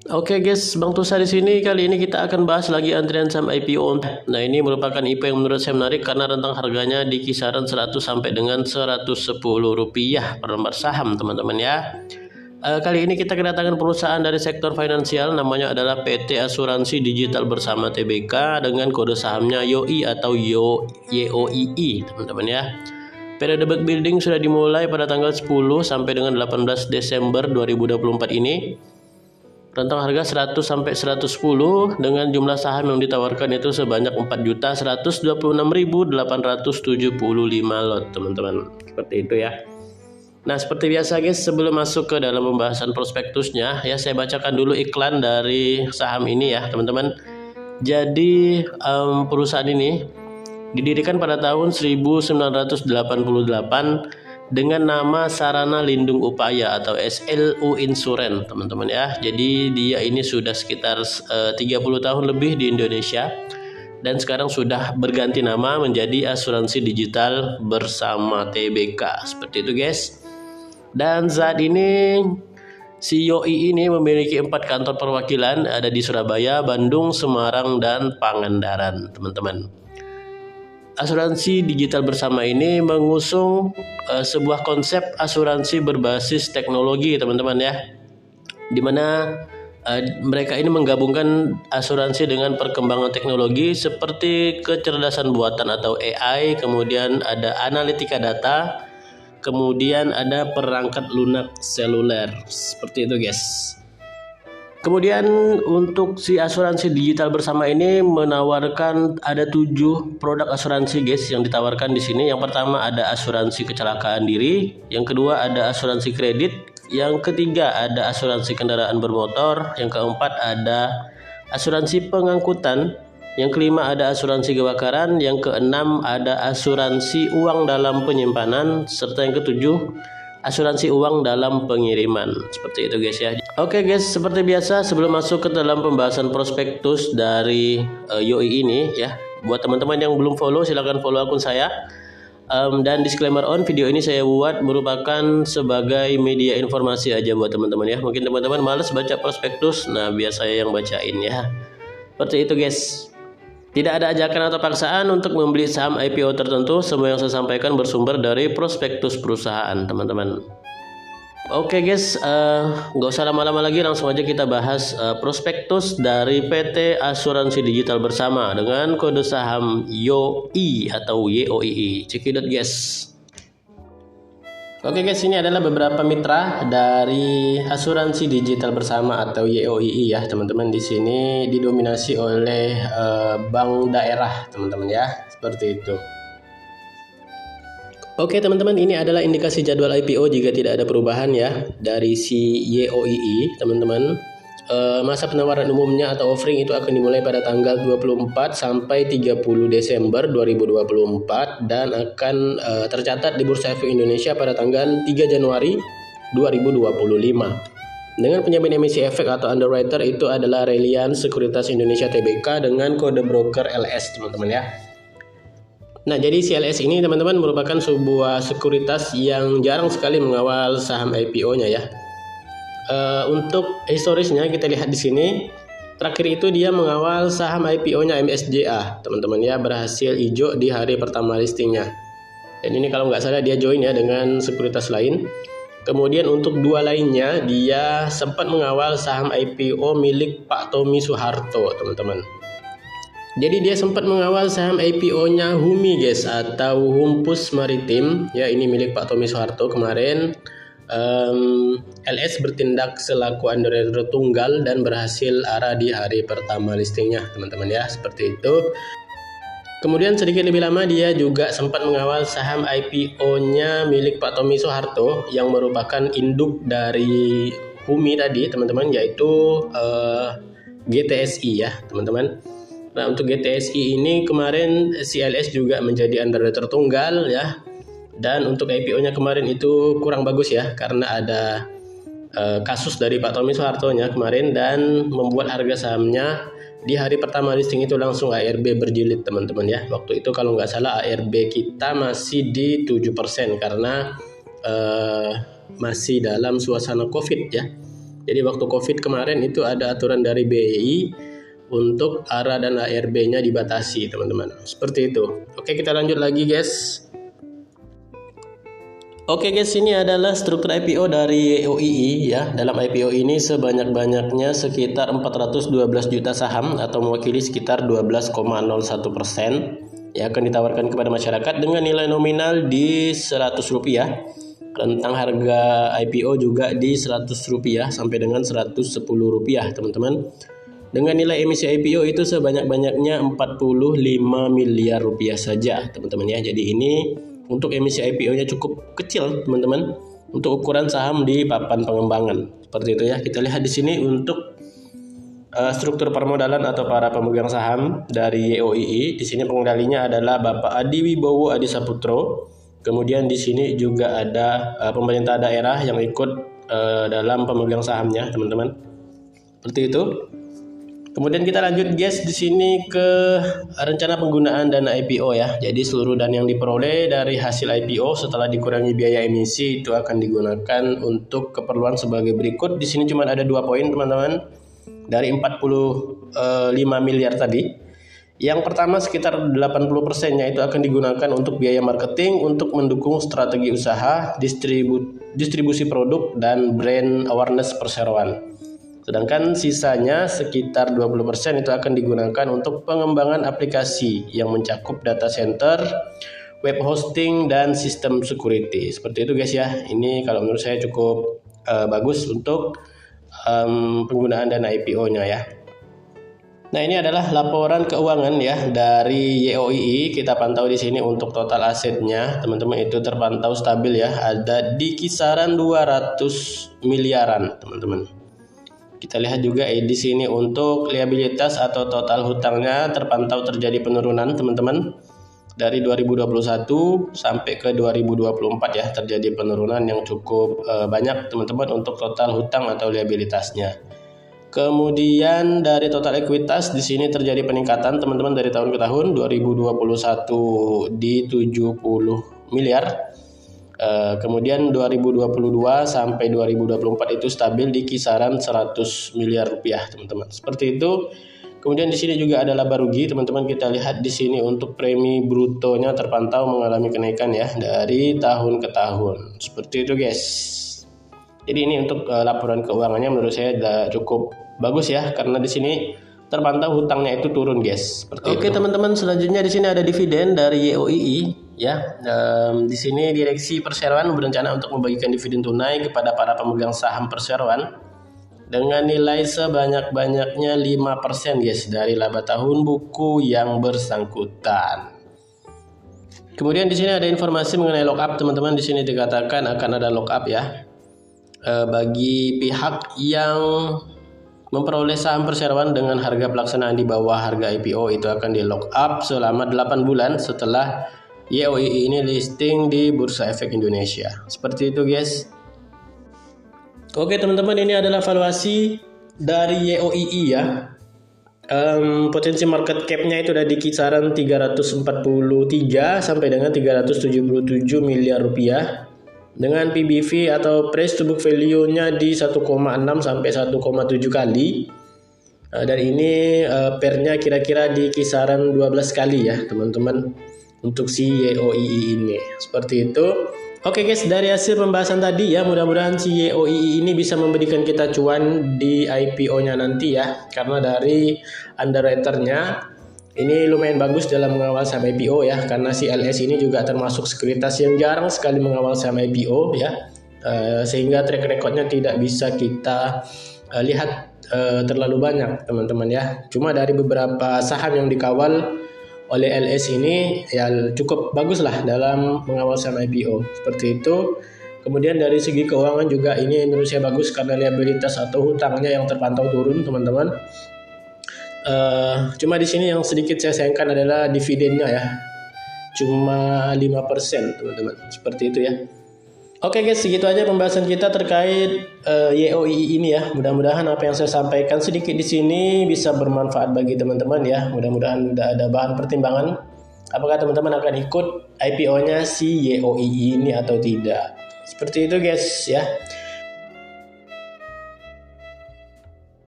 Oke guys, Bang Tusa di sini. Kali ini kita akan bahas lagi antrian saham IPO. Nah, ini merupakan IPO yang menurut saya menarik karena rentang harganya di kisaran 100 sampai dengan 110 rupiah per lembar saham, teman-teman ya. Kali ini kita kedatangan perusahaan dari sektor finansial, namanya adalah PT Asuransi Digital Bersama Tbk dengan kode sahamnya YOI atau YOII, teman-teman ya. Periode backbuilding sudah dimulai pada tanggal 10 sampai dengan 18 Desember 2024 ini. Rentang harga 100 sampai 110 dengan jumlah saham yang ditawarkan itu sebanyak 4.126.875 lot, teman-teman. Seperti itu ya. Nah, seperti biasa guys, sebelum masuk ke dalam pembahasan prospektusnya ya, saya bacakan dulu iklan dari saham ini ya, teman-teman. Jadi perusahaan ini didirikan pada tahun 1988 dengan nama Sarana Lindung Upaya atau SLU Insurance, teman-teman ya. Jadi dia ini sudah sekitar 30 tahun lebih di Indonesia dan sekarang sudah berganti nama menjadi Asuransi Digital Bersama Tbk. Seperti itu guys. Dan saat ini si YOI ini memiliki 4 kantor perwakilan, ada di Surabaya, Bandung, Semarang, dan Pangandaran, teman-teman. Asuransi digital bersama ini mengusung sebuah konsep asuransi berbasis teknologi, teman-teman ya, dimana mereka ini menggabungkan asuransi dengan perkembangan teknologi seperti kecerdasan buatan atau AI, kemudian ada analitika data, kemudian ada perangkat lunak seluler. Seperti itu guys. Kemudian untuk si asuransi digital bersama ini menawarkan ada 7 produk asuransi guys yang ditawarkan di sini. Yang pertama ada asuransi kecelakaan diri, yang kedua ada asuransi kredit, yang ketiga ada asuransi kendaraan bermotor, yang keempat ada asuransi pengangkutan, yang kelima ada asuransi kebakaran, yang keenam ada asuransi uang dalam penyimpanan, serta yang ketujuh asuransi uang dalam pengiriman. Seperti itu guys ya. Oke guys, seperti biasa sebelum masuk ke dalam pembahasan prospektus dari YOI ini ya, buat teman-teman yang belum follow silahkan follow akun saya. Dan disclaimer on, video ini saya buat merupakan sebagai media informasi aja buat teman-teman ya. Mungkin teman-teman males baca prospektus, nah biar saya yang bacain ya. Seperti itu guys. Tidak ada ajakan atau paksaan untuk membeli saham IPO tertentu. Semua yang saya sampaikan bersumber dari prospektus perusahaan, teman-teman. Oke guys, nggak usah lama-lama lagi, langsung aja kita bahas prospektus dari PT Asuransi Digital Bersama dengan kode saham YOI atau YOII. Cekidot guys. Oke guys, ini adalah beberapa mitra dari Asuransi Digital Bersama atau YOII ya, teman-teman. Di sini didominasi oleh bank daerah, teman-teman ya, seperti itu. Oke teman-teman, ini adalah indikasi jadwal IPO jika tidak ada perubahan ya dari si YOII, teman-teman. Masa penawaran umumnya atau offering itu akan dimulai pada tanggal 24 sampai 30 Desember 2024 dan akan tercatat di Bursa Efek Indonesia pada tanggal 3 Januari 2025. Dengan penjamin emisi efek atau underwriter itu adalah Reliance Sekuritas Indonesia Tbk dengan kode broker LS, teman-teman ya. Nah, jadi CLS ini teman-teman merupakan sebuah sekuritas yang jarang sekali mengawal saham IPO-nya ya. Untuk historisnya kita lihat di sini, terakhir itu dia mengawal saham IPO-nya MSJA, teman-teman ya, berhasil hijau di hari pertama listingnya. Dan ini kalau nggak salah dia join ya dengan sekuritas lain. Kemudian untuk 2 lainnya dia sempat mengawal saham IPO milik Pak Tommy Soeharto, teman-teman. Jadi dia sempat mengawal saham IPO-nya Humi guys atau Humpus Maritim ya, ini milik Pak Tommy Soeharto kemarin. LS bertindak selaku underwriter tunggal dan berhasil arah di hari pertama listingnya, teman-teman ya, seperti itu. Kemudian sedikit lebih lama dia juga sempat mengawal saham IPO-nya milik Pak Tommy Soeharto yang merupakan induk dari Humi tadi, teman-teman, yaitu GTSI ya, teman-teman. Nah, untuk GTSI ini kemarin CLS juga menjadi underwriter tunggal ya. Dan untuk IPO-nya kemarin itu kurang bagus ya, karena ada kasus dari Pak Tommy Soeharto-nya kemarin dan membuat harga sahamnya di hari pertama listing itu langsung ARB berjilid, teman-teman ya. Waktu itu kalau nggak salah ARB kita masih di 7% karena masih dalam suasana COVID ya. Jadi waktu COVID kemarin itu ada aturan dari BEI untuk ARA dan ARB-nya dibatasi, teman-teman. Seperti itu. Oke, kita lanjut lagi, guys. Oke guys, ini adalah struktur IPO dari YOII ya. Dalam IPO ini sebanyak-banyaknya sekitar 412 juta saham atau mewakili sekitar 12,01% ya akan ditawarkan kepada masyarakat dengan nilai nominal di Rp100. Rentang harga IPO juga di Rp100 sampai dengan Rp110, teman-teman. Dengan nilai emisi IPO itu sebanyak-banyaknya Rp45 miliar saja, teman-teman ya. Jadi ini untuk emisi IPO-nya cukup kecil, teman-teman, untuk ukuran saham di papan pengembangan. Seperti itu ya. Kita lihat di sini untuk struktur permodalan atau para pemegang saham dari YOII. Di sini pengendalinya adalah Bapak Adi Wibowo Adisaputro. Kemudian di sini juga ada pemerintah daerah yang ikut dalam pemegang sahamnya, teman-teman. Seperti itu. Kemudian kita lanjut guys di sini ke rencana penggunaan dana IPO ya. Jadi seluruh dana yang diperoleh dari hasil IPO setelah dikurangi biaya emisi itu akan digunakan untuk keperluan sebagai berikut. Di sini cuma ada 2 poin, teman-teman. Dari 45 miliar tadi. Yang pertama sekitar 80%-nya itu akan digunakan untuk biaya marketing untuk mendukung strategi usaha, distribusi produk dan brand awareness perseroan. Sedangkan sisanya sekitar 20% itu akan digunakan untuk pengembangan aplikasi yang mencakup data center, web hosting, dan sistem security. Seperti itu guys ya. Ini kalau menurut saya cukup bagus untuk penggunaan dana IPO-nya ya. Nah, ini adalah laporan keuangan ya dari YOII. Kita pantau di sini untuk total asetnya, teman-teman, itu terpantau stabil ya. Ada di kisaran 200 miliaran, teman-teman. Kita lihat juga di sini untuk liabilitas atau total hutangnya terpantau terjadi penurunan, teman-teman. Dari 2021 sampai ke 2024 ya, terjadi penurunan yang cukup banyak, teman-teman, untuk total hutang atau liabilitasnya. Kemudian dari total ekuitas di sini terjadi peningkatan, teman-teman, dari tahun ke tahun. 2021 di 70 miliar. Kemudian 2022 sampai 2024 itu stabil di kisaran 100 miliar rupiah, teman-teman. Seperti itu. Kemudian di sini juga ada laba rugi, teman-teman. Kita lihat di sini untuk premi brutonya terpantau mengalami kenaikan ya dari tahun ke tahun. Seperti itu, guys. Jadi ini untuk laporan keuangannya menurut saya cukup bagus ya, karena di sini terpantau hutangnya itu turun, guys. Oke, teman-teman, selanjutnya di sini ada dividen dari YOII. Ya, di sini Direksi Perseroan berencana untuk membagikan dividen tunai kepada para pemegang saham perseroan dengan nilai sebanyak-banyaknya 5% guys dari laba tahun buku yang bersangkutan. Kemudian di sini ada informasi mengenai lockup, teman-teman. Di sini dikatakan akan ada lockup ya bagi pihak yang memperoleh saham perseroan dengan harga pelaksanaan di bawah harga IPO itu akan di lock up selama 8 bulan setelah YOII ini listing di Bursa Efek Indonesia. Seperti itu, guys. Oke, teman-teman, ini adalah valuasi dari YOII ya. Potensi market cap-nya itu ada di kisaran 343 sampai dengan 377 miliar rupiah. Dengan PBV atau price to book value-nya di 1,6 sampai 1,7 kali. Dan ini PER-nya kira-kira di kisaran 12 kali ya, teman-teman. Untuk si YOII ini. Seperti itu. Oke guys, dari hasil pembahasan tadi ya, mudah-mudahan si YOII ini bisa memberikan kita cuan di IPO-nya nanti ya. Karena dari underwriter-nya ini lumayan bagus dalam mengawal saham IPO ya. Karena si LS ini juga termasuk sekuritas yang jarang sekali mengawal saham IPO ya. Sehingga track record-nya tidak bisa kita lihat terlalu banyak, teman-teman ya. Cuma dari beberapa saham yang dikawal oleh LS ini ya cukup bagus lah dalam mengawal saham IPO. Seperti itu. Kemudian dari segi keuangan juga ini menurut saya bagus karena liabilitas atau hutangnya yang terpantau turun, teman-teman. Cuma di sini yang sedikit saya sayangkan adalah dividennya ya. Cuma 5%, teman-teman. Seperti itu ya. Oke guys, segitu aja pembahasan kita terkait YOII ini ya. Mudah-mudahan apa yang saya sampaikan sedikit di sini bisa bermanfaat bagi teman-teman ya. Mudah-mudahan udah ada bahan pertimbangan. Apakah teman-teman akan ikut IPO-nya si YOII ini atau tidak? Seperti itu guys ya.